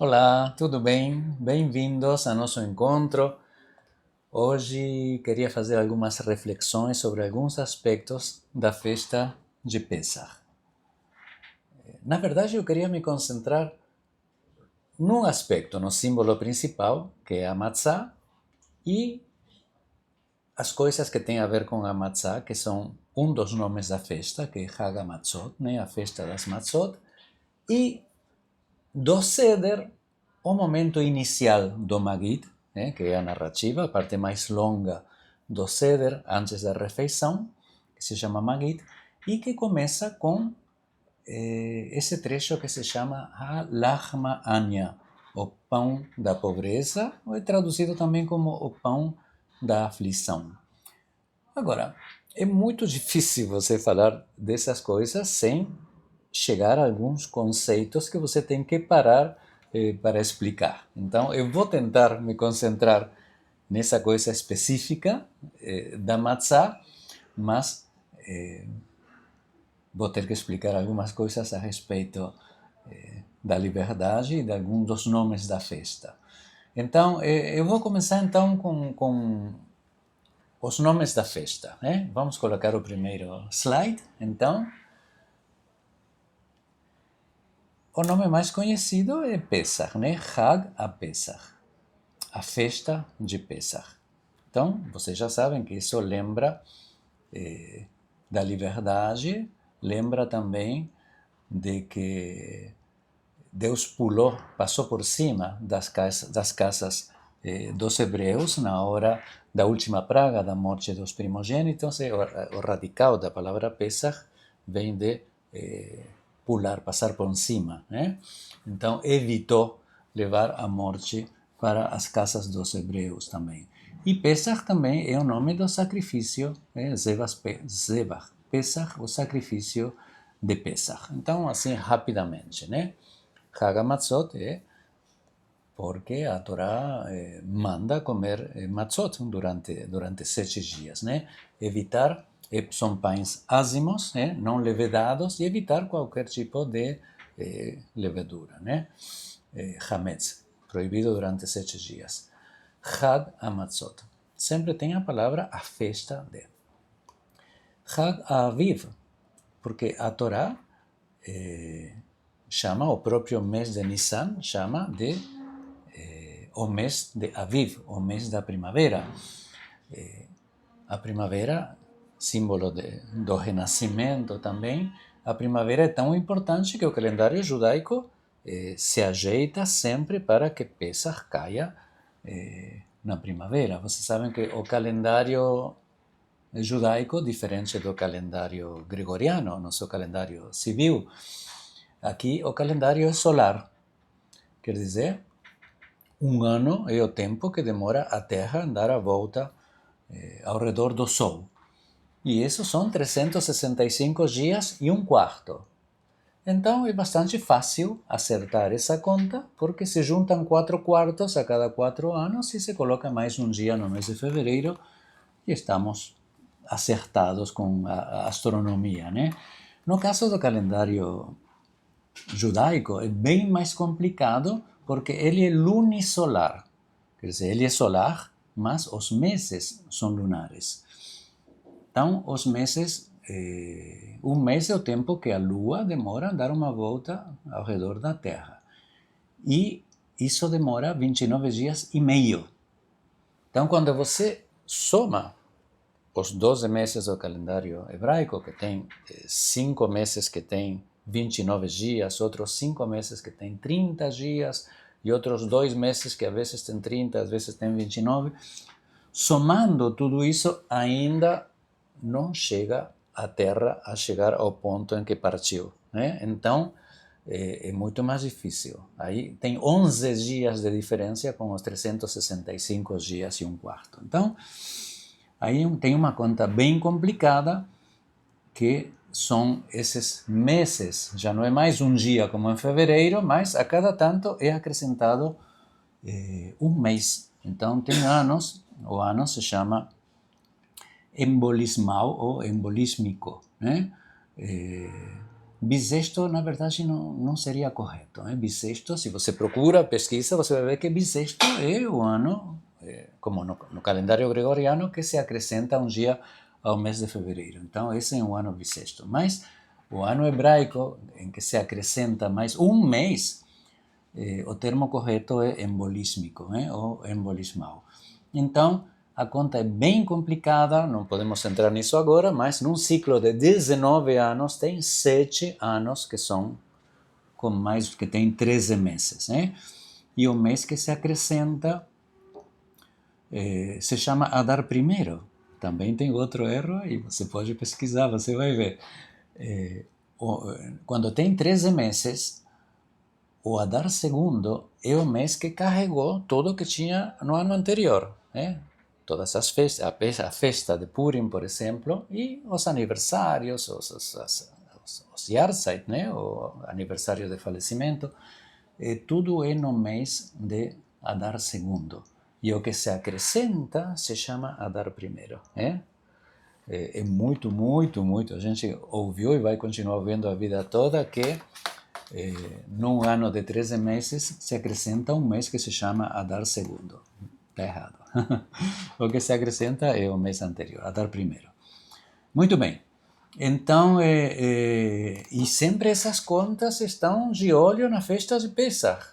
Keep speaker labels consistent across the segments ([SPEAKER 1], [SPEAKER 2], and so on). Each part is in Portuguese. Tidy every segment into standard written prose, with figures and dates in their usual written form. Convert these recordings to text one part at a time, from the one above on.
[SPEAKER 1] Olá, tudo bem? Bem-vindos a nosso encontro. Hoje queria fazer algumas reflexões sobre alguns aspectos da festa de Pesach. Na verdade, eu queria me concentrar num aspecto, no símbolo principal, que é a matzá, e as coisas que têm a ver com a matzá, que são um dos nomes da festa, que é Hag HaMatzot, né? A festa das matzot, e do Seder, o momento inicial do Magid, que é a narrativa, a parte mais longa do Seder, antes da refeição, que se chama Magid, e que começa com esse trecho que se chama Ha-Lachma Anya, o pão da pobreza, ou é traduzido também como o pão da aflição. Agora, é muito difícil você falar dessas coisas sem chegar a alguns conceitos que você tem que parar para explicar. Então, eu vou tentar me concentrar nessa coisa específica da matzá, mas vou ter que explicar algumas coisas a respeito da liberdade e de alguns dos nomes da festa. Então, eu vou começar então com os nomes da festa. Né? Vamos colocar o primeiro slide, então. O nome mais conhecido é Pesach, né? Hag HaPesach, a festa de Pesach. Então, vocês já sabem que isso lembra da liberdade, lembra também de que Deus pulou, passou por cima das casas dos hebreus na hora da última praga, da morte dos primogênitos. O radical da palavra Pesach vem de pular, passar por cima, né? Então, evitou levar a morte para as casas dos hebreus também. E Pesach também é o nome do sacrifício, Zebach, Pesach, o sacrifício de Pesach. Então, assim, rapidamente, né? Hag HaMatzot é porque a Torá manda comer matzot durante 7 dias, né? Evitar, são pães ázimos, não levedados, e evitar qualquer tipo de levedura, né? Hametz, proibido durante 7 dias. Hag HaMatzot, sempre tem a palavra a festa de. Hag HaAviv, porque a Torá chama o próprio mês de Nissan, chama de o mês de Aviv, o mês da primavera. A primavera, símbolo do renascimento também, a primavera é tão importante que o calendário judaico se ajeita sempre para que Pesach caia na primavera. Vocês sabem que o calendário judaico, diferente do calendário gregoriano, nosso calendário civil, aqui o calendário é solar. Quer dizer, um ano é o tempo que demora a Terra andar a volta ao redor do Sol. E isso são 365 dias e um quarto. Então é bastante fácil acertar essa conta, porque se juntam 4 quartos a cada 4 anos e se coloca mais um dia no mês de fevereiro e estamos acertados com a astronomia, né? No caso do calendário judaico é bem mais complicado porque ele é lunisolar. Quer dizer, ele é solar, mas os meses são lunares. Então, os meses, um mês é o tempo que a Lua demora a dar uma volta ao redor da Terra. E isso demora 29 dias e meio. Então, quando você soma os 12 meses do calendário hebraico, que tem 5 meses que tem 29 dias, outros 5 meses que tem 30 dias, e outros 2 meses que às vezes tem 30, às vezes tem 29, somando tudo isso, ainda não chega a Terra a chegar ao ponto em que partiu, né? Então, é muito mais difícil. Aí tem 11 dias de diferença com os 365 dias e um quarto. Então, aí tem uma conta bem complicada, que são esses meses. Já não é mais um dia como em fevereiro, mas a cada tanto é acrescentado um mês. Então tem anos, o ano se chama embolismal ou embolísmico, né? Bissexto, na verdade, não seria correto. Bissexto, se você procura, pesquisa, você vai ver que bissexto é o ano, como no calendário gregoriano, que se acrescenta um dia ao mês de fevereiro. Então, esse é um ano bissexto. Mas o ano hebraico, em que se acrescenta mais um mês, o termo correto é embolísmico, ou embolismal. Então, a conta é bem complicada, não podemos entrar nisso agora, mas num ciclo de 19 anos, tem 7 anos que são com mais, que tem 13 meses, E o mês que se acrescenta se chama Adar I. Também tem outro erro aí, você pode pesquisar, você vai ver. Quando tem 13 meses, o Adar II é o mês que carregou tudo que tinha no ano anterior, Todas as festas, a festa de Purim, por exemplo, e os aniversários, os Yahrzeit, o aniversário de falecimento, tudo é no mês de Adar II. E o que se acrescenta se chama Adar I. É muito, muito, muito. A gente ouviu e vai continuar ouvindo a vida toda que num ano de 13 meses se acrescenta um mês que se chama Adar II. Está errado. O que se acrescenta é o mês anterior, Adar I. Muito bem. Então, e sempre essas contas estão de olho na festa de Pesach,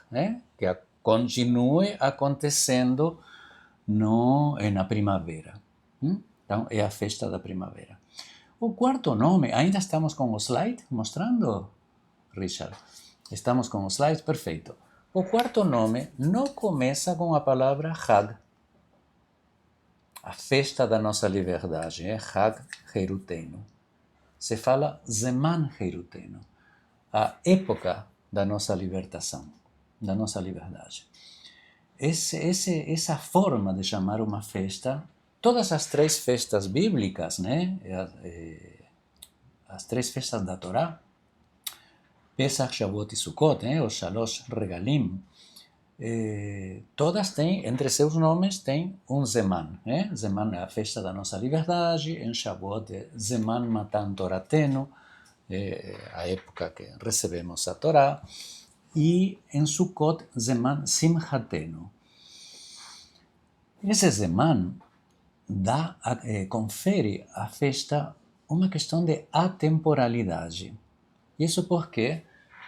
[SPEAKER 1] que continue acontecendo na primavera. Então, é a festa da primavera. O quarto nome, ainda estamos com o slide mostrando, Richard? Estamos com o slide, perfeito. O quarto nome não começa com a palavra Hag. A festa da nossa liberdade é Hag Herutenu. Se fala Zeman Herutenu, a época da nossa libertação, da nossa liberdade. Essa forma de chamar uma festa, todas as 3 festas bíblicas, as 3 festas da Torá, Pesach, Shavuot e Sukkot, os Shalosh Regalim, todas têm, entre seus nomes, tem um Zeman. Zeman é a festa da nossa liberdade, em Shavuot é Zeman Matan Toratenu, a época que recebemos a Torá, e em Sukkot, Zeman Simchatenu. Esse Zeman confere à festa uma questão de atemporalidade. Isso por quê?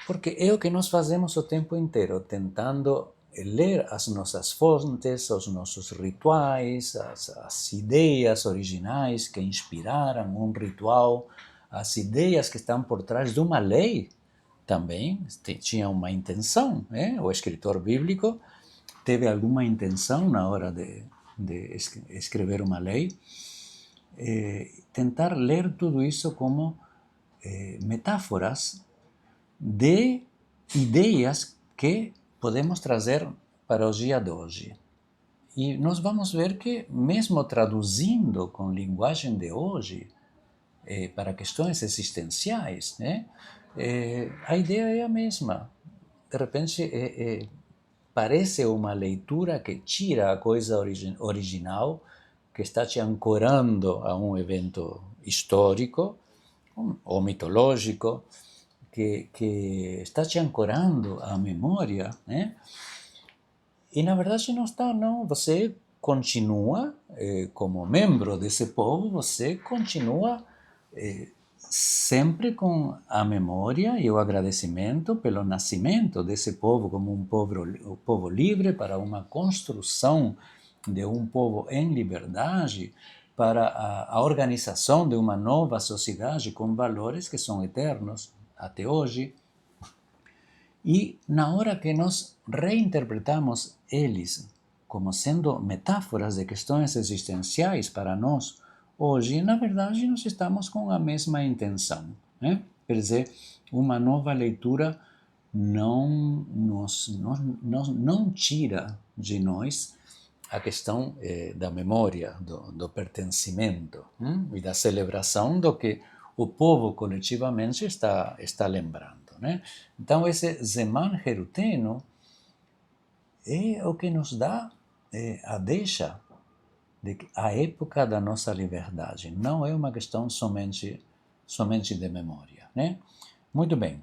[SPEAKER 1] Porque é o que nós fazemos o tempo inteiro, tentando ler as nossas fontes, os nossos rituais, as ideias originais que inspiraram um ritual, as ideias que estão por trás de uma lei também tinha uma intenção. O escritor bíblico teve alguma intenção na hora de escrever uma lei. Tentar ler tudo isso como metáforas de ideias que podemos trazer para o dia de hoje. E nós vamos ver que, mesmo traduzindo com linguagem de hoje, para questões existenciais, a ideia é a mesma. De repente, parece uma leitura que tira a coisa original, que está te ancorando a um evento histórico ou mitológico, que está te ancorando à memória, E na verdade não está, não. Você continua, como membro desse povo, você continua sempre com a memória e o agradecimento pelo nascimento desse povo como um povo livre para uma construção de um povo em liberdade, para a organização de uma nova sociedade com valores que são eternos até hoje. E na hora que nós reinterpretamos eles como sendo metáforas de questões existenciais para nós, hoje, na verdade, nós estamos com a mesma intenção. Quer dizer, uma nova leitura não tira de nós a questão da memória, do pertencimento e da celebração do que o povo coletivamente está lembrando. Então, esse Zeman Herutenu é o que nos dá a deixa de que a época da nossa liberdade não é uma questão somente de memória. Muito bem.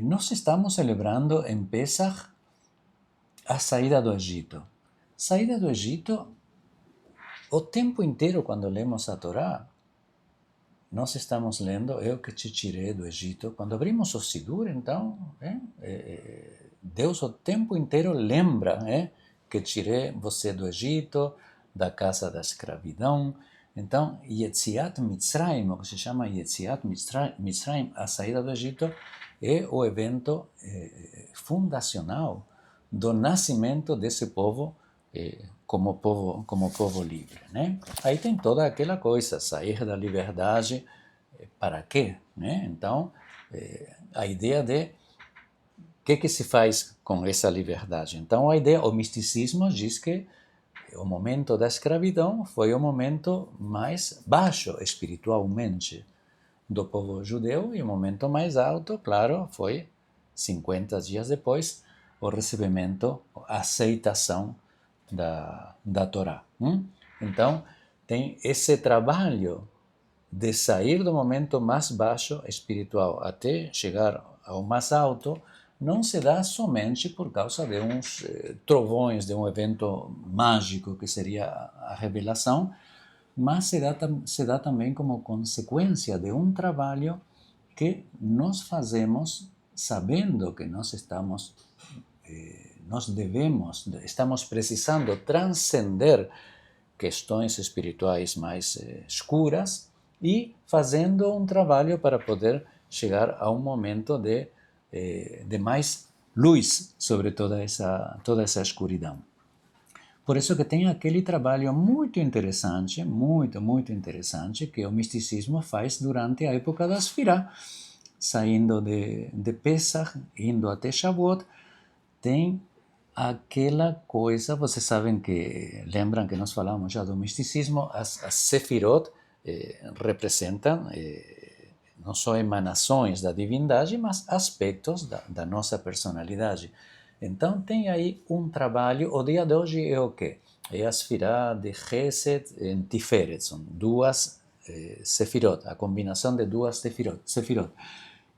[SPEAKER 1] Nós estamos celebrando em Pesach a saída do Egito. Saída do Egito, o tempo inteiro quando lemos a Torá, nós estamos lendo eu que te tirei do Egito. Quando abrimos o Sidur, então, Deus o tempo inteiro lembra que tirei você do Egito, da casa da escravidão. Então, Yetziat Mitzrayim, o que se chama Yetziat Mitzrayim, a saída do Egito, é o evento fundacional do nascimento desse povo como povo livre, né? Aí tem toda aquela coisa, sair da liberdade, para quê? Né? Então, a ideia de o que se faz com essa liberdade. Então, o misticismo diz que o momento da escravidão foi o momento mais baixo espiritualmente do povo judeu, e o momento mais alto, claro, foi 50 dias depois, o recebimento, a aceitação da Torá. Então, tem esse trabalho de sair do momento mais baixo espiritual até chegar ao mais alto, não se dá somente por causa de uns trovões, de um evento mágico que seria a revelação, mas se dá também como consequência de um trabalho que nós fazemos sabendo que nós estamos precisando transcender questões espirituais mais escuras e fazendo um trabalho para poder chegar a um momento de mais luz sobre toda essa escuridão. Por isso que tem aquele trabalho muito interessante, muito interessante, que o misticismo faz durante a época da Sfirá, saindo de Pesach, indo até Shavuot, tem aquela coisa, vocês sabem que, lembram que nós falamos já do misticismo, as Sefirot representam não só emanações da divindade, mas aspectos da nossa personalidade. Então tem aí um trabalho, o dia de hoje é o quê? É a Sfirá de Chesed em Tiferet, são duas Sefirot, a combinação de duas Sefirot.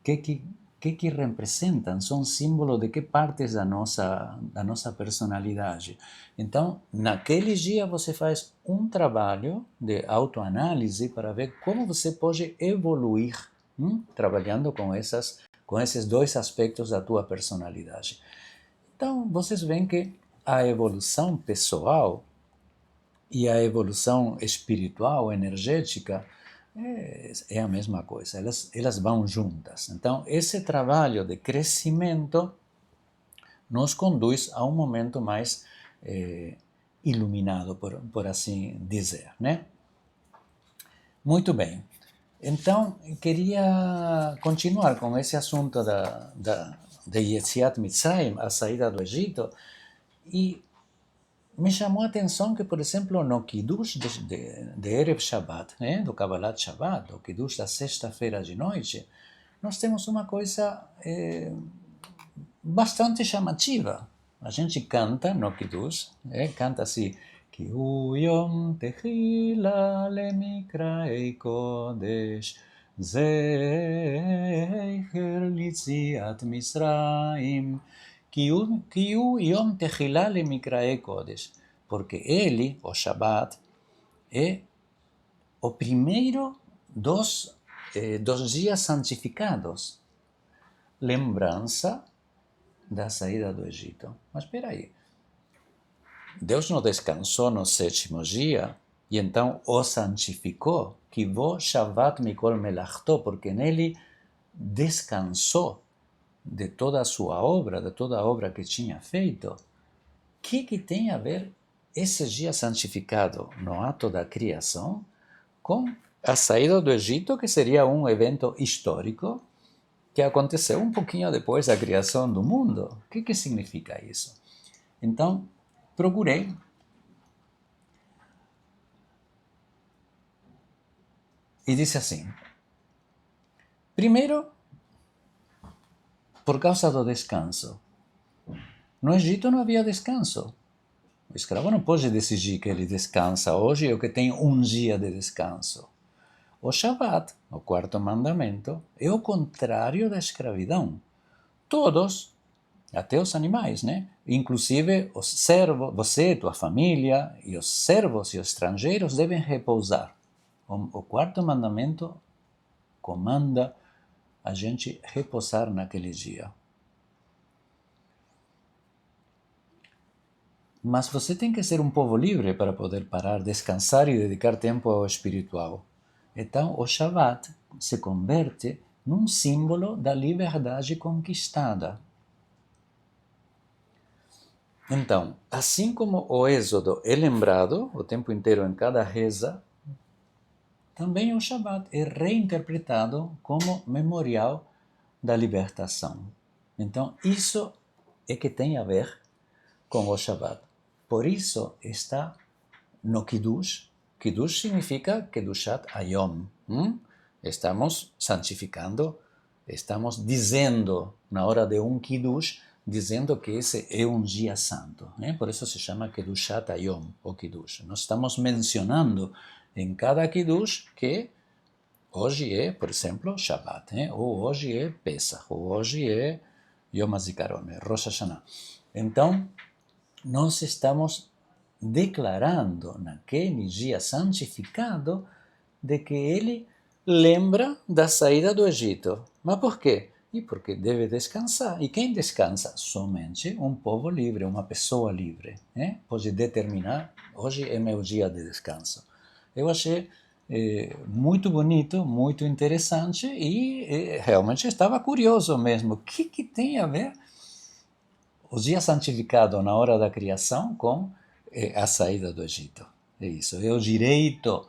[SPEAKER 1] Que representam, são símbolo de que partes da nossa personalidade. Então, naquele dia você faz um trabalho de autoanálise para ver como você pode evoluir, trabalhando com esses dois aspectos da tua personalidade. Então, vocês veem que a evolução pessoal e a evolução espiritual, energética, é a mesma coisa, elas vão juntas. Então, esse trabalho de crescimento nos conduz a um momento mais iluminado, por assim dizer, né? Muito bem. Então, queria continuar com esse assunto de Yetziat Mitzrayim, a saída do Egito, e me chamou a atenção que, por exemplo, no Kiddush de Erev Shabbat, do Kabbalat Shabbat, do Kiddush da sexta-feira de noite, nós temos uma coisa bastante chamativa. A gente canta no Kiddush, canta assim, Ki hu yom techila lemikra'ei kodesh, zecher litziat Mitzrayim, Ki hu yom techila lemikra'ei kodesh, porque ele, o Shabbat, é o primeiro dos dias santificados, lembrança da saída do Egito. Mas espera aí, Deus não descansou no sétimo dia e então o santificou, que vo Shabbat mikol melachto, porque nele descansou de toda a sua obra, de toda a obra que tinha feito. O que tem a ver esse dia santificado no ato da criação com a saída do Egito, que seria um evento histórico que aconteceu um pouquinho depois da criação do mundo? O que significa isso? Então, procurei e disse assim: primeiro, por causa do descanso. No Egito não havia descanso. O escravo não pode decidir que ele descansa hoje ou que tem um dia de descanso. o Shabat, o quarto mandamento, é o contrário da escravidão. Todos, até os animais, né? Inclusive os servos, você, tua família, e os servos e os estrangeiros devem repousar. O quarto mandamento comanda a gente repousar naquele dia. Mas você tem que ser um povo livre para poder parar, descansar e dedicar tempo ao espiritual. Então, o Shabat se converte num símbolo da liberdade conquistada. Então, assim como o Êxodo é lembrado o tempo inteiro em cada reza, também o Shabat é reinterpretado como memorial da libertação. Então, isso é que tem a ver com o Shabat. Por isso está no Kiddush. Kiddush significa Kedushat Hayom. Estamos santificando, estamos dizendo, na hora de um Kiddush, dizendo que esse é um dia santo. Por isso se chama Kedushat Hayom, o Kiddush. Nós estamos mencionando em cada Kiddush que hoje é, por exemplo, Shabbat, ou hoje é Pesach, ou hoje é Yom HaZikaron, Rosh Hashanah. Então, nós estamos declarando naquele dia santificado de que ele lembra da saída do Egito. Mas por quê? E porque deve descansar. E quem descansa? Somente um povo livre, uma pessoa livre. Pode determinar, hoje é meu dia de descanso. Eu achei muito bonito, muito interessante e realmente estava curioso mesmo. O que tem a ver o dia santificado na hora da criação com a saída do Egito? É isso, é o direito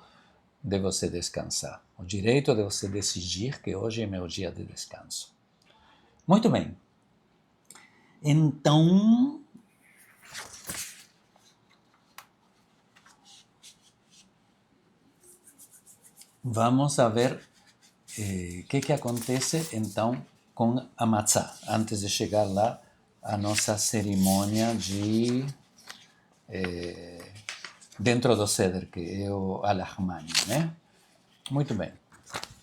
[SPEAKER 1] de você descansar, o direito de você decidir que hoje é meu dia de descanso. Muito bem. Então, vamos a ver o que acontece então com a matzá, antes de chegar lá a nossa cerimônia de dentro do Seder, que é o Alahmani, né? Muito bem.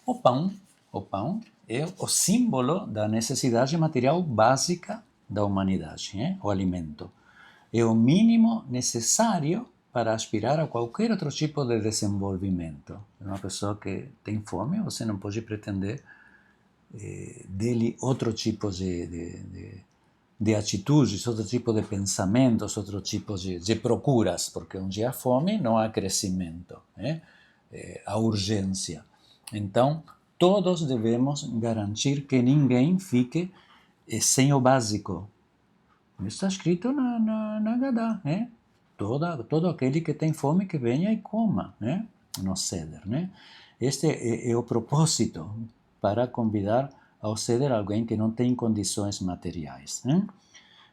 [SPEAKER 1] O pão é o símbolo da necessidade material básica da humanidade, o alimento. É o mínimo necessário para aspirar a qualquer outro tipo de desenvolvimento. Uma pessoa que tem fome, você não pode pretender dele outro tipo de atitudes, outro tipo de pensamentos, outro tipo de procuras, porque onde há fome não há crescimento, há urgência. Então, todos devemos garantir que ninguém fique sem o básico. Está escrito na Haggadah, todo aquele que tem fome que venha e coma, no Seder, Este é o propósito, para convidar ao Seder alguém que não tem condições materiais.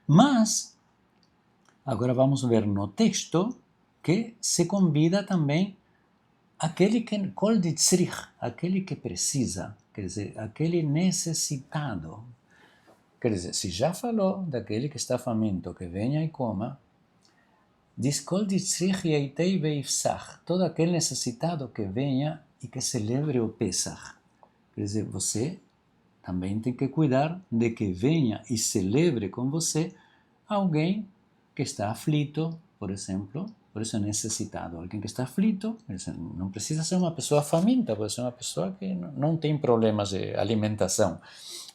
[SPEAKER 1] Mas, agora vamos ver no texto que se convida também aquele que, kol ditzrich, aquele que precisa, quer dizer, aquele necessitado. Quer dizer, se já falou daquele que está faminto, que venha e coma, diz kol ditzrich yeitei veifsach, todo aquele necessitado que venha e que celebre o Pesach. Quer dizer, você também tem que cuidar de que venha e celebre com você alguém que está aflito, por exemplo, por isso é necessitado. Alguém que está aflito, não precisa ser uma pessoa faminta, pode ser uma pessoa que não tem problemas de alimentação,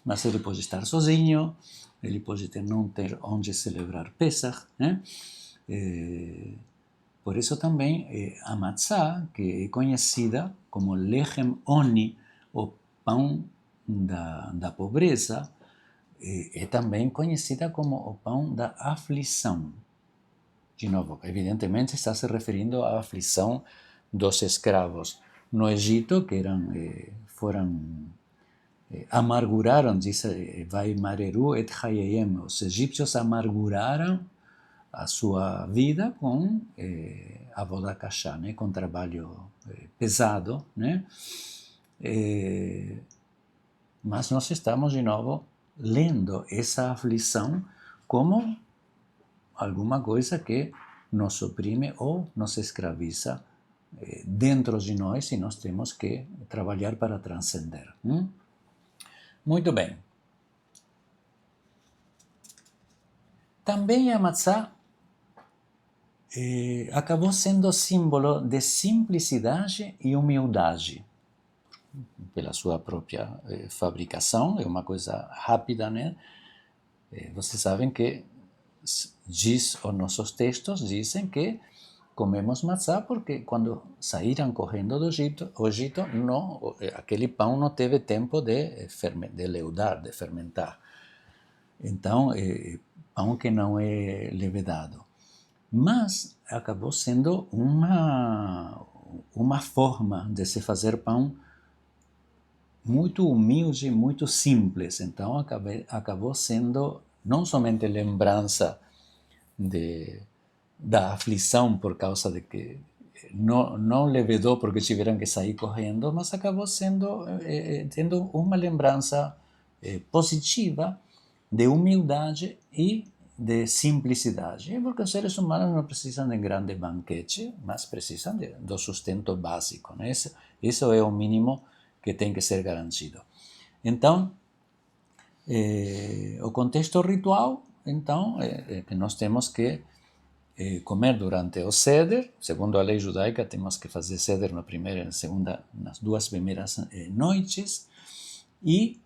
[SPEAKER 1] mas ele pode estar sozinho, ele pode não ter onde celebrar Pesach, por isso também a matzá, que é conhecida como lechem oni, o pão da pobreza, é também conhecida como o pão da aflição. De novo, evidentemente está se referindo à aflição dos escravos no Egito, que amarguraram, diz vai mareru et chayeyem, os egípcios amarguraram a sua vida com avodah kashá, com trabalho pesado, mas nós estamos de novo lendo essa aflição como alguma coisa que nos oprime ou nos escraviza dentro de nós, e nós temos que trabalhar para transcender. Muito bem. Também a matzá acabou sendo símbolo de simplicidade e humildade. Pela sua própria fabricação, é uma coisa rápida, né? Vocês sabem que diz, os nossos textos dizem que comemos matzá porque quando saíram correndo do Egito, não, aquele pão não teve tempo de leudar, de fermentar. Então, pão que não é levedado. Mas acabou sendo uma forma de se fazer pão muito humilde, muito simples. Então, acabou sendo não somente lembrança da aflição por causa de que não levedou porque tiveram que sair correndo, mas acabou tendo uma lembrança positiva de humildade e de simplicidade. Porque os seres humanos não precisam de grande banquete, mas precisam do sustento básico, né? Isso é o mínimo que tem que ser garantido. Então, o contexto ritual, então, que nós temos que comer durante o seder. Segundo a lei judaica, temos que fazer seder na primeira e na segunda, nas 2 primeiras noites, e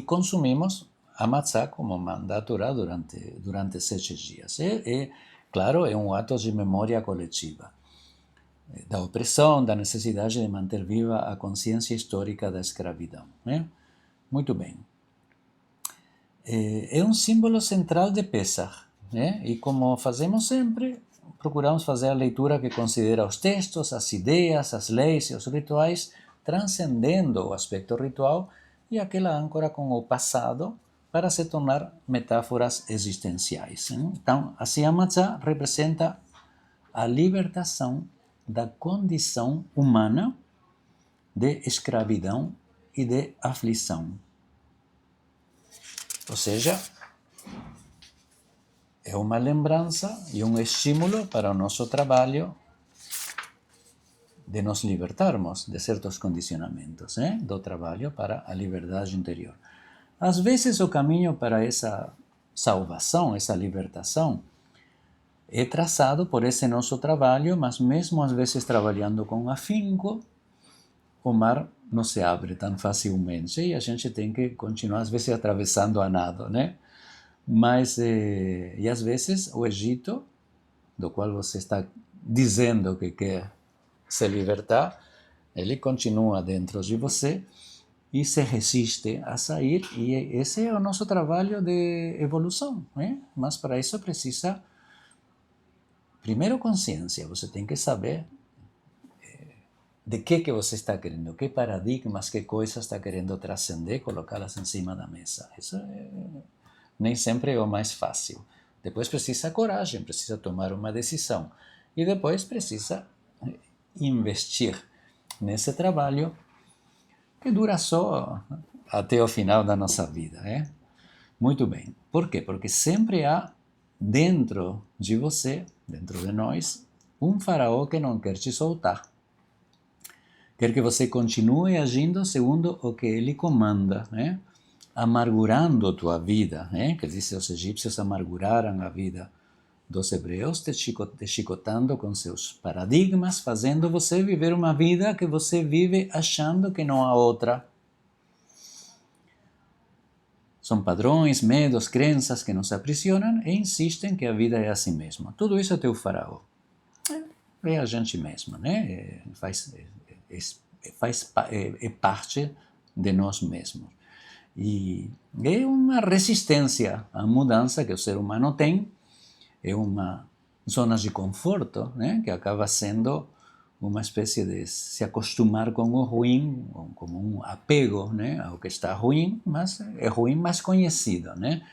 [SPEAKER 1] consumimos a matzá como manda a Torá durante 7 dias. Claro, é um ato de memória coletiva da opressão, da necessidade de manter viva a consciência histórica da escravidão. Né? Muito bem. É um símbolo central de Pesach, né? E como fazemos sempre, procuramos fazer a leitura que considera os textos, as ideias, as leis e os rituais, transcendendo o aspecto ritual e aquela âncora com o passado para se tornar metáforas existenciais. Né? Então, assim a matzá representa a libertação da condição humana de escravidão e de aflição. Ou seja, é uma lembrança e um estímulo para o nosso trabalho de nos libertarmos de certos condicionamentos, né? Do trabalho para a liberdade interior. Às vezes o caminho para essa salvação, essa libertação, é traçado por esse nosso trabalho, mas mesmo às vezes trabalhando com afinco, o mar não se abre tão facilmente e a gente tem que continuar, às vezes, atravessando a nado, né? Mas, e às vezes, o Egito, do qual você está dizendo que quer se libertar, ele continua dentro de você e se resiste a sair, e esse é o nosso trabalho de evolução, né? Mas para isso precisa, primeiro, consciência. Você tem que saber de que você está querendo, que paradigmas, que coisas está querendo transcender, colocá-las em cima da mesa. Isso nem sempre é o mais fácil. Depois precisa coragem, precisa tomar uma decisão. E depois precisa investir nesse trabalho que dura só até o final da nossa vida. Muito bem. Por quê? Porque sempre há dentro de você, dentro de nós, um faraó que não quer te soltar. Quer que você continue agindo segundo o que ele comanda, né? Amargurando tua vida, né? Que diz, os egípcios amarguraram a vida dos hebreus, te chicotando com seus paradigmas, fazendo você viver uma vida que você vive achando que não há outra. São padrões, medos, crenças que nos aprisionam e insistem que a vida é assim mesmo. Tudo isso é teu faraó. É a gente mesmo, né? É parte de nós mesmos. E é uma resistência à mudança que o ser humano tem, é uma zona de conforto, né? Que acaba sendo uma espécie de se acostumar com o ruim, como um apego, né? Ao que está ruim, mas é ruim mais conhecido, né?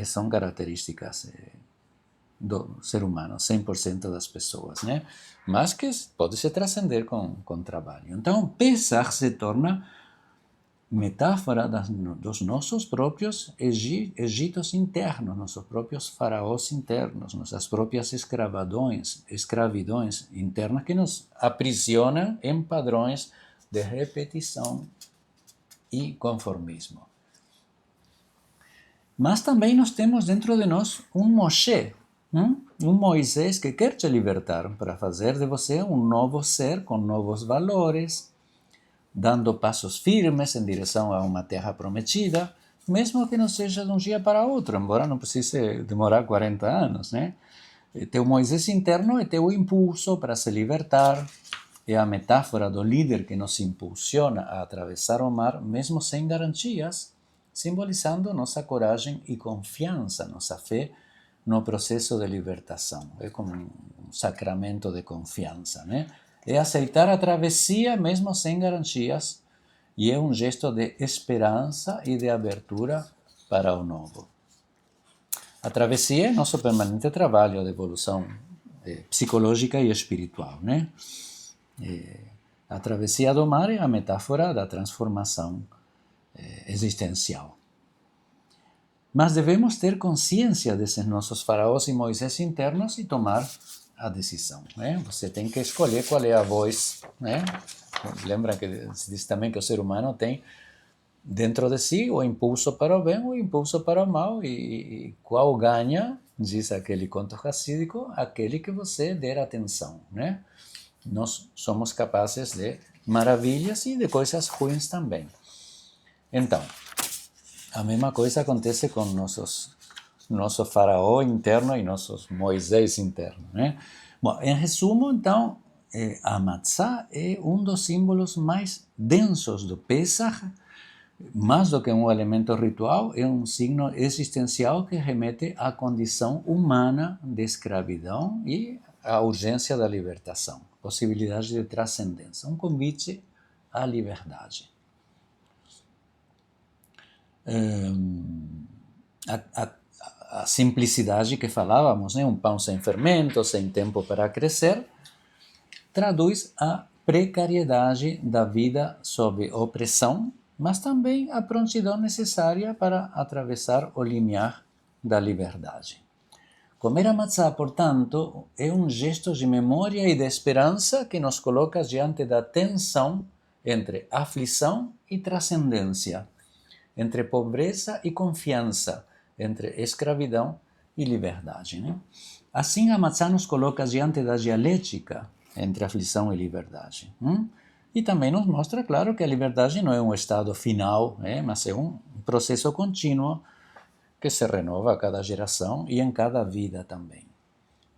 [SPEAKER 1] São características do ser humano, 100% das pessoas, né? Mas que pode se transcender com trabalho. Então, Pesach se torna metáfora dos nossos próprios egitos internos, nossos próprios faraós internos, nossas próprias escravidões internas que nos aprisionam em padrões de repetição e conformismo. Mas também nós temos dentro de nós um Moshe, um Moisés que quer te libertar para fazer de você um novo ser com novos valores, dando passos firmes em direção a uma terra prometida, mesmo que não seja de um dia para outro, embora não precise demorar 40 anos, né? Teu Moisés interno é teu impulso para se libertar, é a metáfora do líder que nos impulsiona a atravessar o mar, mesmo sem garantias, simbolizando nossa coragem e confiança, nossa fé no processo de libertação. É como um sacramento de confiança, né? É aceitar a travessia mesmo sem garantias e é um gesto de esperança e de abertura para o novo. A travessia é nosso permanente trabalho de evolução psicológica e espiritual, né? A travessia do mar é a metáfora da transformação existencial. Mas devemos ter consciência desses nossos faraós e Moisés internos e tomar a decisão, né? Você tem que escolher qual é a voz, né? Lembra que se diz também que o ser humano tem dentro de si o impulso para o bem, o impulso para o mal, e qual ganha, diz aquele conto racídico, aquele que você der atenção, né? Nós somos capazes de maravilhas e de coisas ruins também. Então, a mesma coisa acontece com nosso faraó interno e nossos Moisés internos, né? Bom, em resumo, então, a matzá é um dos símbolos mais densos do Pesach, mais do que um elemento ritual, é um signo existencial que remete à condição humana de escravidão e à urgência da libertação, possibilidade de transcendência, um convite à liberdade. A simplicidade que falávamos, né? Um pão sem fermento, sem tempo para crescer, traduz a precariedade da vida sob opressão, mas também a prontidão necessária para atravessar o limiar da liberdade. Comer a matzá, portanto, é um gesto de memória e de esperança que nos coloca diante da tensão entre aflição e transcendência, entre pobreza e confiança, entre escravidão e liberdade, né? Assim, a matzá nos coloca diante da dialética entre aflição e liberdade. E também nos mostra, claro, que a liberdade não é um estado final, mas é um processo contínuo que se renova a cada geração e em cada vida também.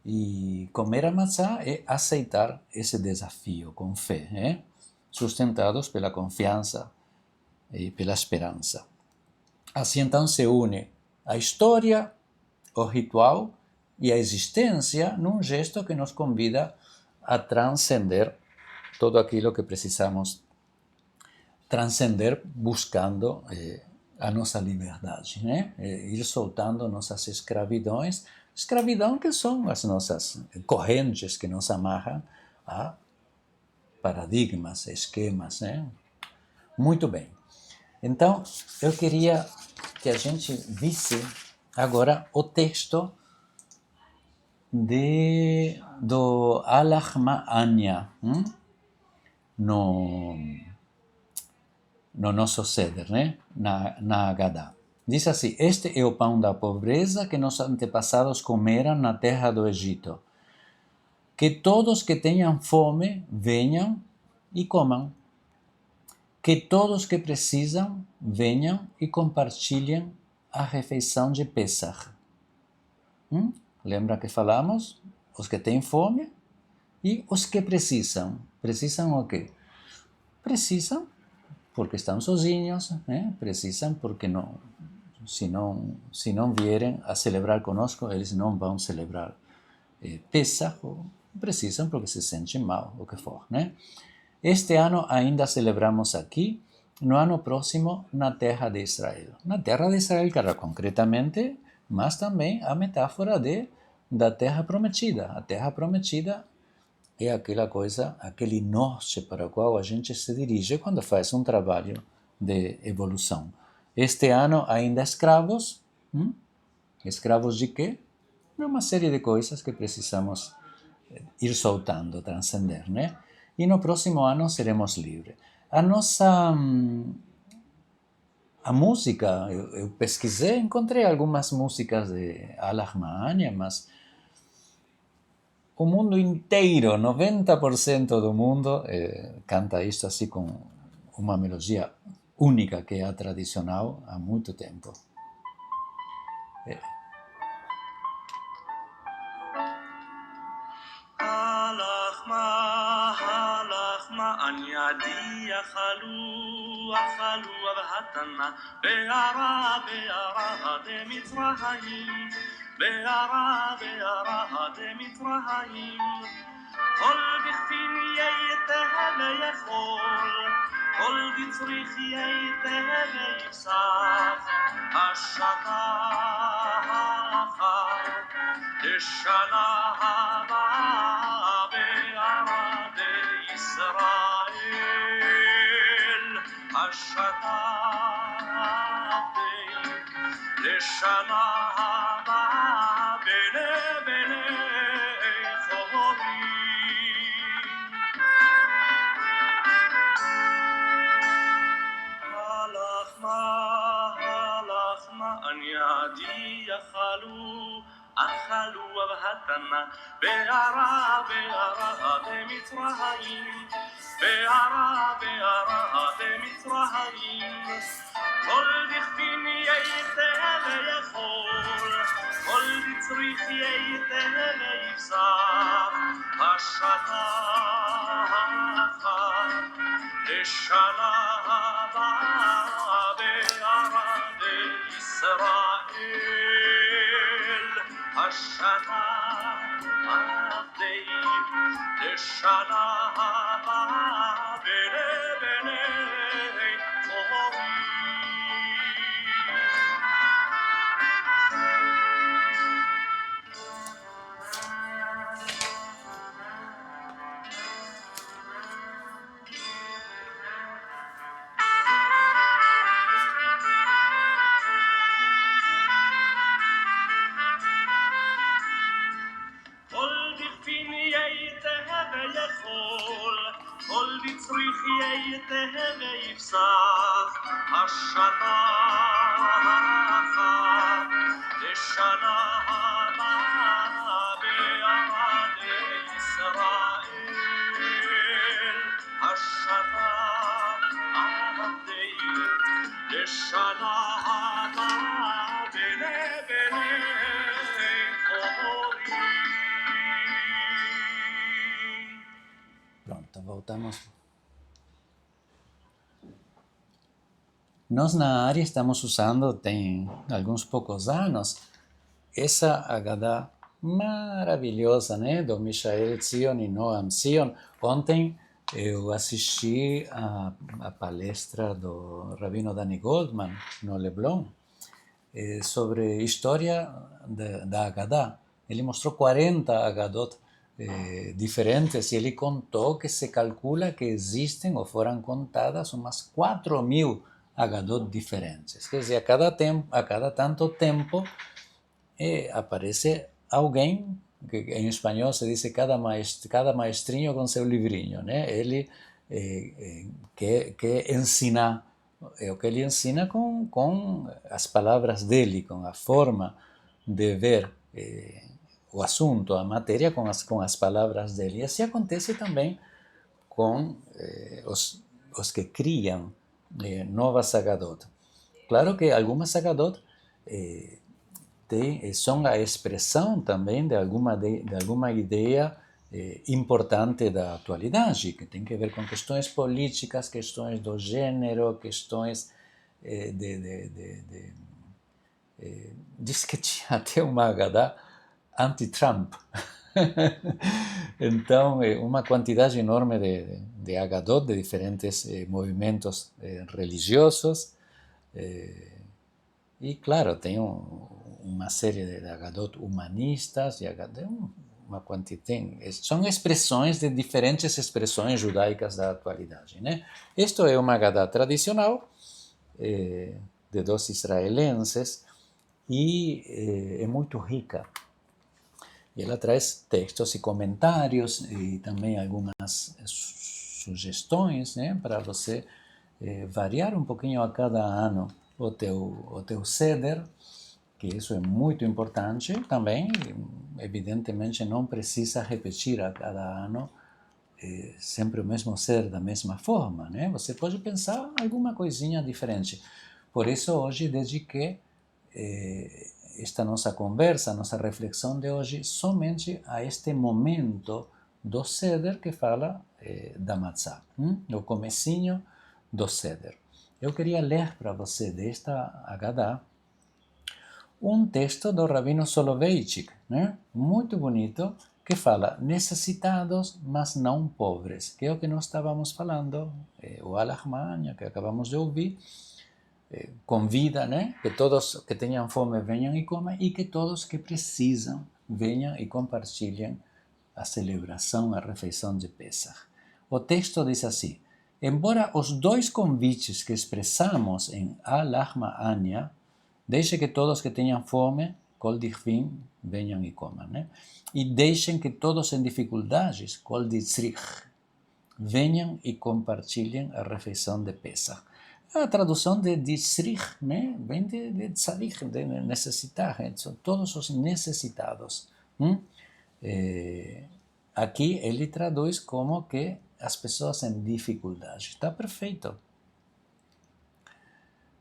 [SPEAKER 1] E comer a matzá é aceitar esse desafio com fé, sustentados pela confiança e pela esperança. Assim, então, se une a história, o ritual e a existência num gesto que nos convida a transcender tudo aquilo que precisamos transcender buscando a nossa liberdade, né? Ir soltando nossas escravidão que são as nossas correntes que nos amarram a paradigmas, esquemas, né? Muito bem. Então, eu queria que a gente visse agora o texto do Alach Ma'anya no nosso Seder, né? na Haggadah. Diz assim: este é o pão da pobreza que nossos antepassados comeram na terra do Egito. Que todos que tenham fome venham e comam. Que todos que precisam venham e compartilhem a refeição de Pesach. Lembra que falamos? Os que têm fome e os que precisam. Precisam o quê? Precisam porque estão sozinhos, né? Precisam porque se não vierem a celebrar conosco, eles não vão celebrar Pesach, ou precisam porque se sentem mal, o que for, né? Este ano ainda celebramos aqui, no ano próximo na terra de Israel. Na terra de Israel, claro, concretamente, mas também a metáfora da terra prometida. A terra prometida é aquela coisa, aquele norte para o qual a gente se dirige quando faz um trabalho de evolução. Este ano ainda escravos. Escravos de quê? De uma série de coisas que precisamos ir soltando, transcender, né? E no próximo ano seremos livres. A nossa... A música, eu pesquisei, encontrei algumas músicas de Al-Ahmania, mas o mundo inteiro, 90% do mundo, canta isto assim com uma melodia única, que é a tradicional, há muito tempo.
[SPEAKER 2] عن يدي أخلو أبهتنا بيارا دمترهيم بيارا دمترهيم قل بخفين يتهل يخول قل بطريخ يتهل يفسخ الشطاخة الشنا بأرض إسرائيل الشطاخة الشنا بني خوري הלכמה أن يدي أخلو وبهتنا بأرى دمترهيم بأرى دمترهيم قل بخفين يتهل يخول قل بطريخ يتهل يفسخ الشطاخة الشنا بأرض إسرائيل الشنا الشنا بني خوري בצריך יתהב יפסח השטחה לשנה הבאה בערד ישראל השטחה לשנה הבאה בני חורי.
[SPEAKER 1] Pronto, voltamos. Nós na área estamos usando, tem alguns poucos anos, essa Haggadah maravilhosa, né, do Mishael Zion e Noam Zion. Ontem eu assisti a palestra do Rabino Danny Goldman no Leblon sobre história da Haggadah. Ele mostrou 40 Haggadot diferentes e ele contou que se calcula que existem ou foram contadas umas 4.000 Haggadot diferentes. Quer dizer, a cada tanto tempo aparece alguém, que em espanhol se diz cada maestrinho com seu livrinho, né? Ele quer ensinar, o que ele ensina com as palavras dele, com a forma de ver o assunto, a matéria, com as palavras dele. E assim acontece também com os que criam novas Haggadot. Claro que algumas Haggadot são a expressão também de alguma ideia importante da atualidade, que tem que ver com questões políticas, questões do gênero, questões diz que tinha até uma Haggadah anti-Trump. Então, uma quantidade enorme de Haggadot, de diferentes movimentos religiosos. E, claro, tem uma série de Haggadot humanistas, e uma quantidade. São expressões de diferentes expressões judaicas da atualidade, né? Isto é uma Haggadah tradicional, de dos israelenses, e é muito rica. E ela traz textos e comentários e também algumas sugestões, né, para você variar um pouquinho a cada ano o teu Seder, que isso é muito importante também. Evidentemente não precisa repetir a cada ano sempre o mesmo ser da mesma forma, né? Você pode pensar alguma coisinha diferente. Por isso hoje dediquei esta nossa conversa, nossa reflexão de hoje somente a este momento do Seder que fala da Matzah, o comecinho do Seder. Eu queria ler para você desta Haggadah um texto do Rabino Soloveitchik, né? Muito bonito, que fala necessitados, mas não pobres, que é o que nós estávamos falando, o Al-Ahmanya, que acabamos de ouvir, convida, né? Que todos que tenham fome venham e comam, e que todos que precisam venham e compartilhem a celebração, a refeição de Pesach. O texto diz assim: embora os dois convites que expressamos em Al-Ahmanya, deixe que todos que tenham fome, kol dichvin, venham e comam, né? E deixem que todos em dificuldades, kol ditzrich, venham e compartilhem a refeição de Pesach. A tradução de ditzrich, né, vem de tzarich, de necessitar, são todos os necessitados. Aqui ele traduz como que as pessoas em dificuldade. Está perfeito.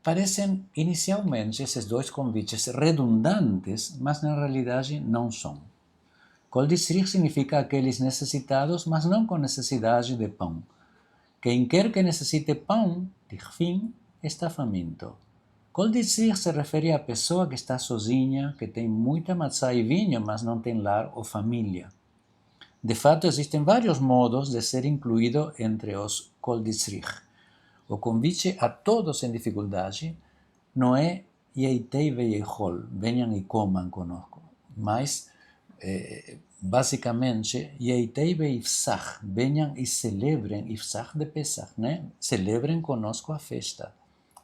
[SPEAKER 1] Parecem inicialmente esses dois convites redundantes, mas na realidade não são. Kol ditzrich significa aqueles necessitados, mas não com necessidade de pão. Quem quer que necessite pão, dichvin, está faminto. Kol ditzrich se refere à pessoa que está sozinha, que tem muita matzá e vinho, mas não tem lar ou família. De fato, existem vários modos de ser incluído entre os kol ditzrich. O convite a todos em dificuldade não é yeitei veichol, venham e comam conosco, mas basicamente yeitei veifsach, venham e celebrem Ifsach de Pesach, né? Celebrem conosco a festa.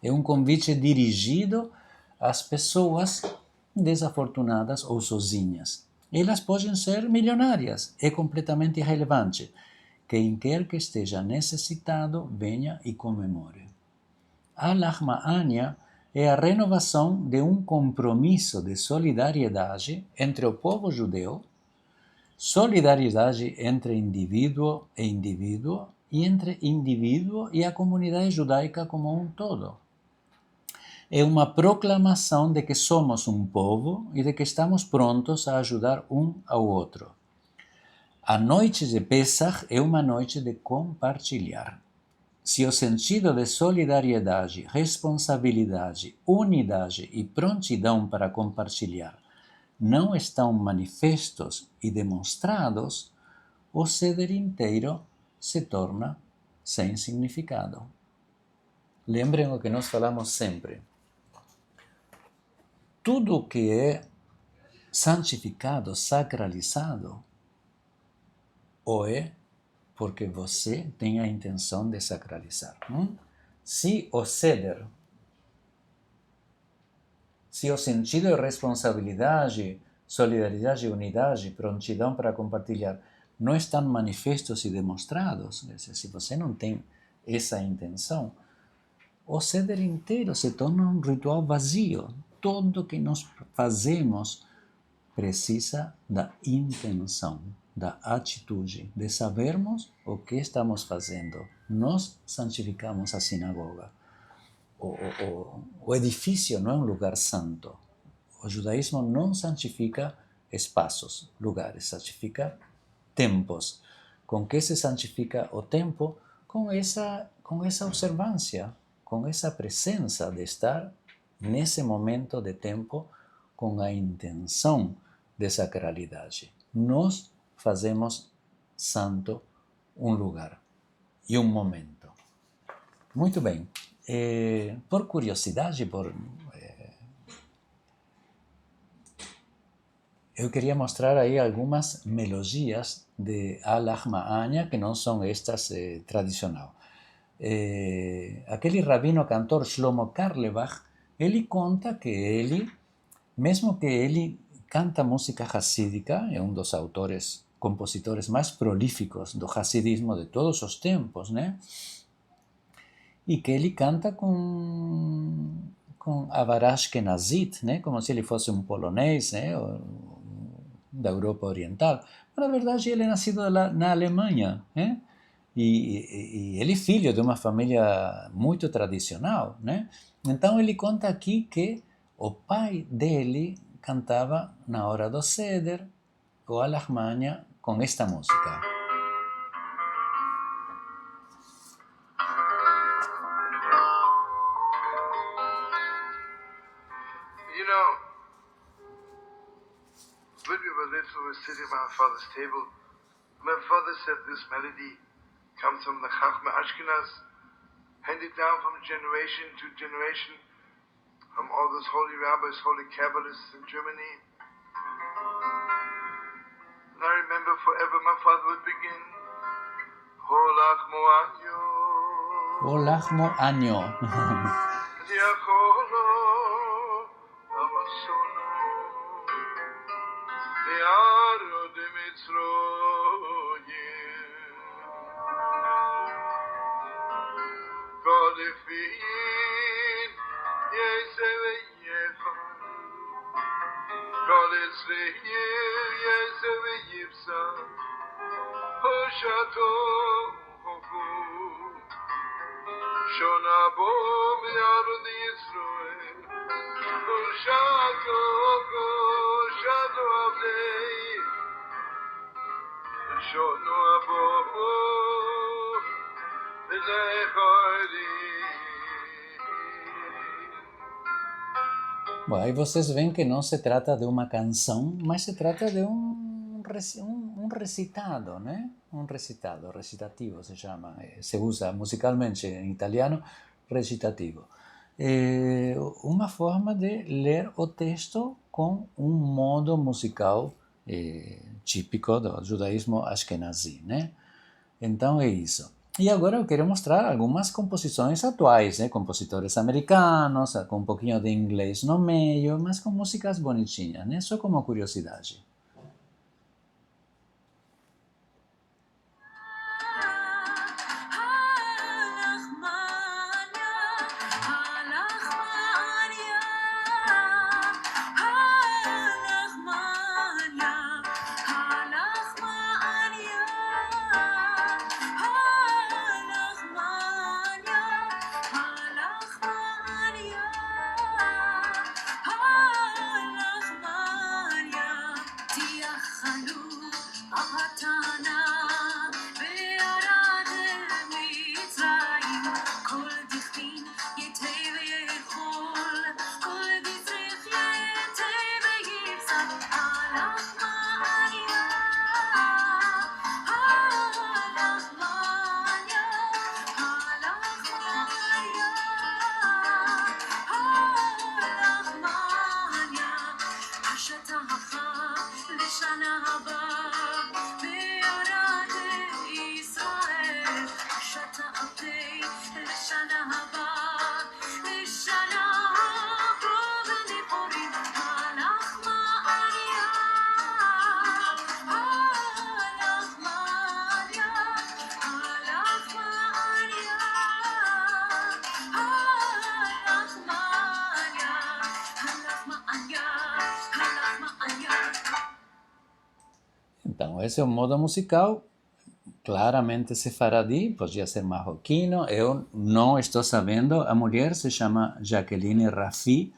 [SPEAKER 1] É um convite dirigido às pessoas desafortunadas ou sozinhas. Elas podem ser milionárias, é completamente irrelevante. Quem quer que esteja necessitado, venha e comemore. Al-Ahmanya é a renovação de um compromisso de solidariedade entre o povo judeu, solidariedade entre indivíduo e entre indivíduo e a comunidade judaica como um todo. É uma proclamação de que somos um povo e de que estamos prontos a ajudar um ao outro. A noite de Pesach é uma noite de compartilhar. Se o sentido de solidariedade, responsabilidade, unidade e prontidão para compartilhar não estão manifestos e demonstrados, o Seder inteiro se torna sem significado. Lembrem o que nós falamos sempre. Tudo que é santificado, sacralizado, ou é porque você tem a intenção de sacralizar. Se o Seder, se o sentido de responsabilidade, solidariedade, unidade, prontidão para compartilhar não estão manifestos e demonstrados, se você não tem essa intenção, o Seder inteiro se torna um ritual vazio. Tudo que nós fazemos precisa da intenção, da atitude, de sabermos o que estamos fazendo. Nós santificamos a sinagoga. O edifício não é um lugar santo. O judaísmo não santifica espaços, lugares, santifica tempos. Com que se santifica o tempo? Com essa observância, com essa presença de estar nesse momento de tempo com a intenção de sacralidade. Nós fazemos santo um lugar e um momento. Muito bem. Por curiosidade, eu queria mostrar aí algumas melodias de Al-Ahmanya, que não são estas tradicionais. aquele rabino cantor Shlomo Carlebach, ele conta que ele, mesmo que ele canta música hassídica, é um dos autores, compositores mais prolíficos do hassidismo de todos os tempos, né? E que ele canta com avará ashkenazit, né? Como se ele fosse um polonês, né? Da Europa Oriental. Mas, na verdade, ele é nascido na Alemanha, né? E ele é filho de uma família muito tradicional, né? Então ele conta aqui que o pai dele cantava na hora do Seder ou a Lahmania com esta música.
[SPEAKER 3] You know, when we were little, we were sitting at my father's table. My father said this melody comes from the Chachma Ashkenaz, handed down from generation to generation, from all those holy rabbis, holy Kabbalists in Germany. And I remember forever my father would begin, Holach Moanyo.
[SPEAKER 1] Olachmo año.
[SPEAKER 3] Diacholo, Amasono, Learo de Mitzroyim, Godefin, Yeseve Yecha, Godesreir, Yeseve Yipsa, Hoshato, Hoku, Shona Bom Yarud Yisroel, Hoshato, Hoshato Avdei, Shono Abo, Elechori.
[SPEAKER 1] Bom, aí vocês veem que não se trata de uma canção, mas se trata de um recitado, né? Um recitado, recitativo se chama, se usa musicalmente em italiano, recitativo. É uma forma de ler o texto com um modo musical típico do judaísmo ashkenazi, né? Então é isso. E agora eu quero mostrar algumas composições atuais, né? Compositores americanos, com um pouquinho de inglês no meio, mas com músicas bonitinhas, né? Só como curiosidade. Então, esse é o modo musical, claramente sefaradi, podia ser marroquino, eu não estou sabendo, a mulher se chama Jacqueline Rafi,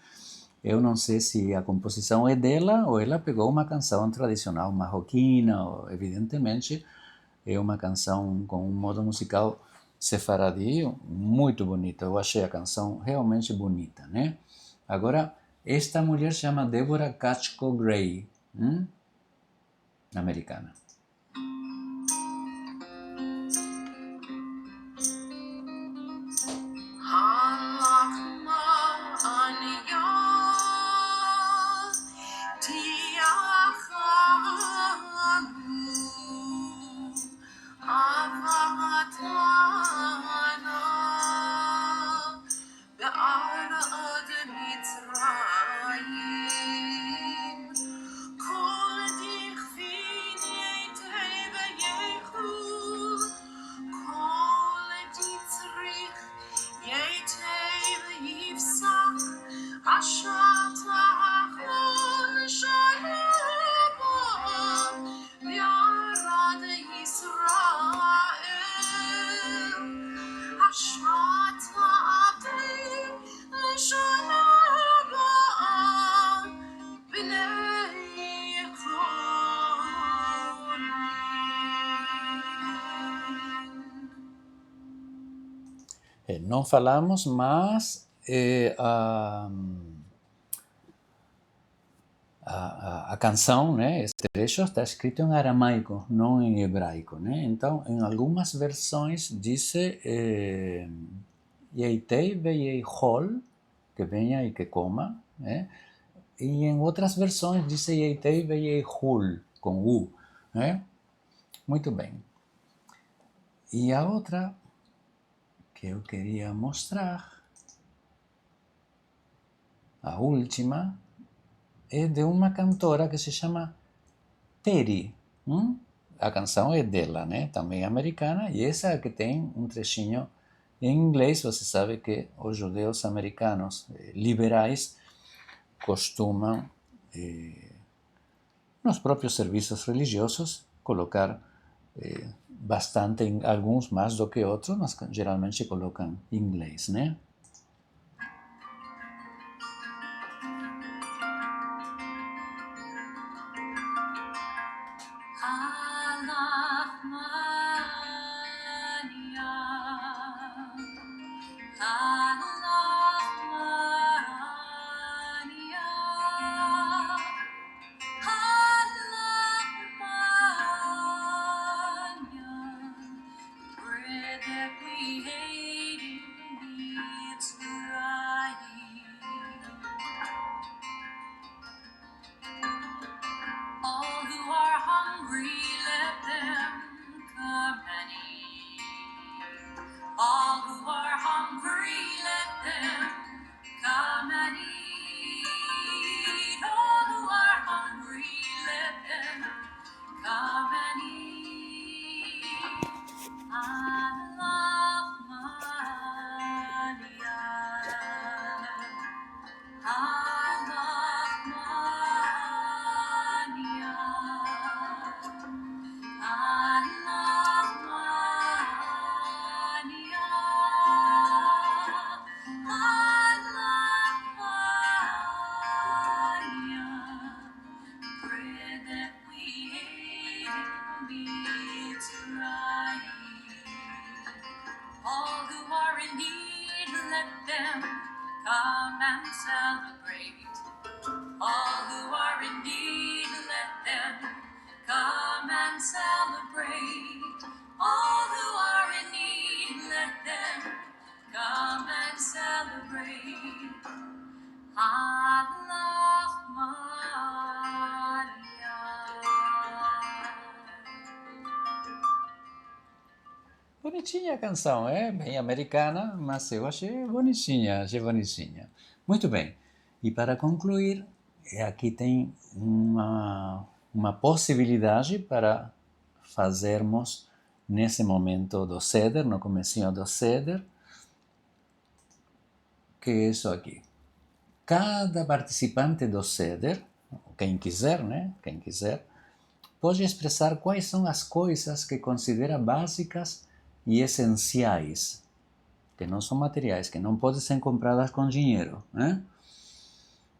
[SPEAKER 1] eu não sei se a composição é dela ou ela pegou uma canção tradicional marroquina, ou, evidentemente é uma canção com um modo musical sefaradi muito bonita, eu achei a canção realmente bonita, né? Agora, esta mulher chama Deborah Katchko Gray, americana. Não falamos, mas a canção, né, esse trecho está escrito em aramaico, não em hebraico, né? Então, em algumas versões diz Yeitei veiei hol, que venha e que coma, né? E em outras versões diz Yeitei veiei hul, com U, né? Muito bem. E a outra que eu queria mostrar, a última, é de uma cantora que se chama Teri. A canção é dela, né? Também americana, e essa que tem um trechinho em inglês. Você sabe que os judeus americanos liberais costumam, nos próprios serviços religiosos, colocar bastante, alguns mais do que outros, mas geralmente colocam inglês, né? Bonitinha a canção, é bem americana, mas eu achei bonitinha, achei bonitinha. Muito bem. E para concluir, aqui tem uma possibilidade para fazermos nesse momento do Seder, no comecinho do Seder, que é isso aqui. Cada participante do Seder, quem quiser, né? Quem quiser, pode expressar quais são as coisas que considera básicas e essenciais, que não são materiais, que não podem ser compradas com dinheiro, né?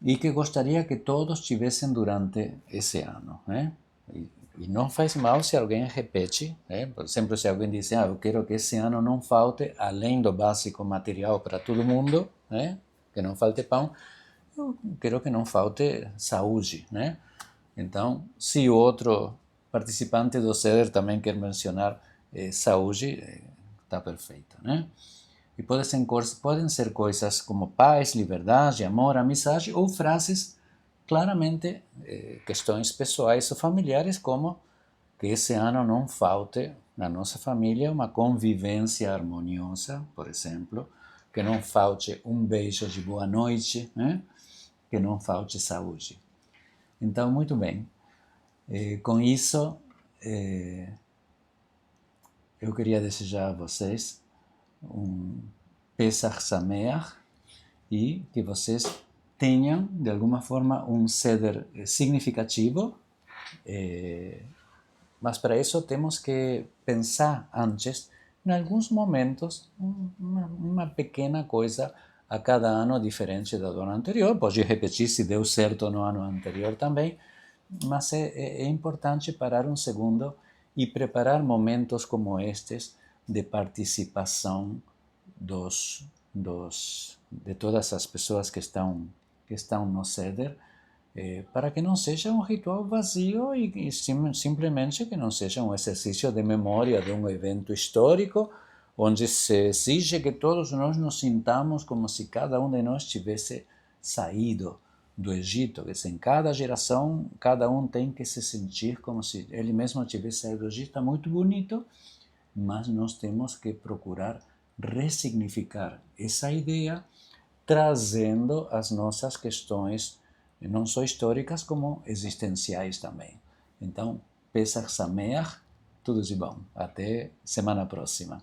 [SPEAKER 1] E que gostaria que todos tivessem durante esse ano, né? E não faz mal se alguém repete, né? Por exemplo, se alguém diz, eu quero que esse ano não falte, além do básico material para todo mundo, né? Que não falte pão, eu quero que não falte saúde, né? Então, se o outro participante do Seder também quer mencionar saúde, está perfeito, né? E podem ser coisas como paz, liberdade, amor, amizade, ou frases claramente questões pessoais ou familiares, como que esse ano não falte na nossa família uma convivência harmoniosa, por exemplo, que não falte um beijo de boa noite, né? Que não falte saúde. Então, muito bem. Com isso, eu queria desejar a vocês um Pesach Sameach e que vocês tenham, de alguma forma, um seder significativo, mas para isso temos que pensar antes, em alguns momentos, uma pequena coisa a cada ano diferente do ano anterior. Pode repetir se deu certo no ano anterior também, mas é importante parar um segundo e preparar momentos como estes de participação de todas as pessoas que estão no ceder, para que não seja um ritual vazio e simplesmente que não seja um exercício de memória de um evento histórico, onde se exige que todos nós nos sintamos como se cada um de nós tivesse saído do Egito, que em cada geração, cada um tem que se sentir como se ele mesmo tivesse saído do Egito. Está muito bonito, mas nós temos que procurar ressignificar essa ideia, trazendo as nossas questões, não só históricas, como existenciais também. Então, Pesach Sameach, tudo de bom. Até semana próxima.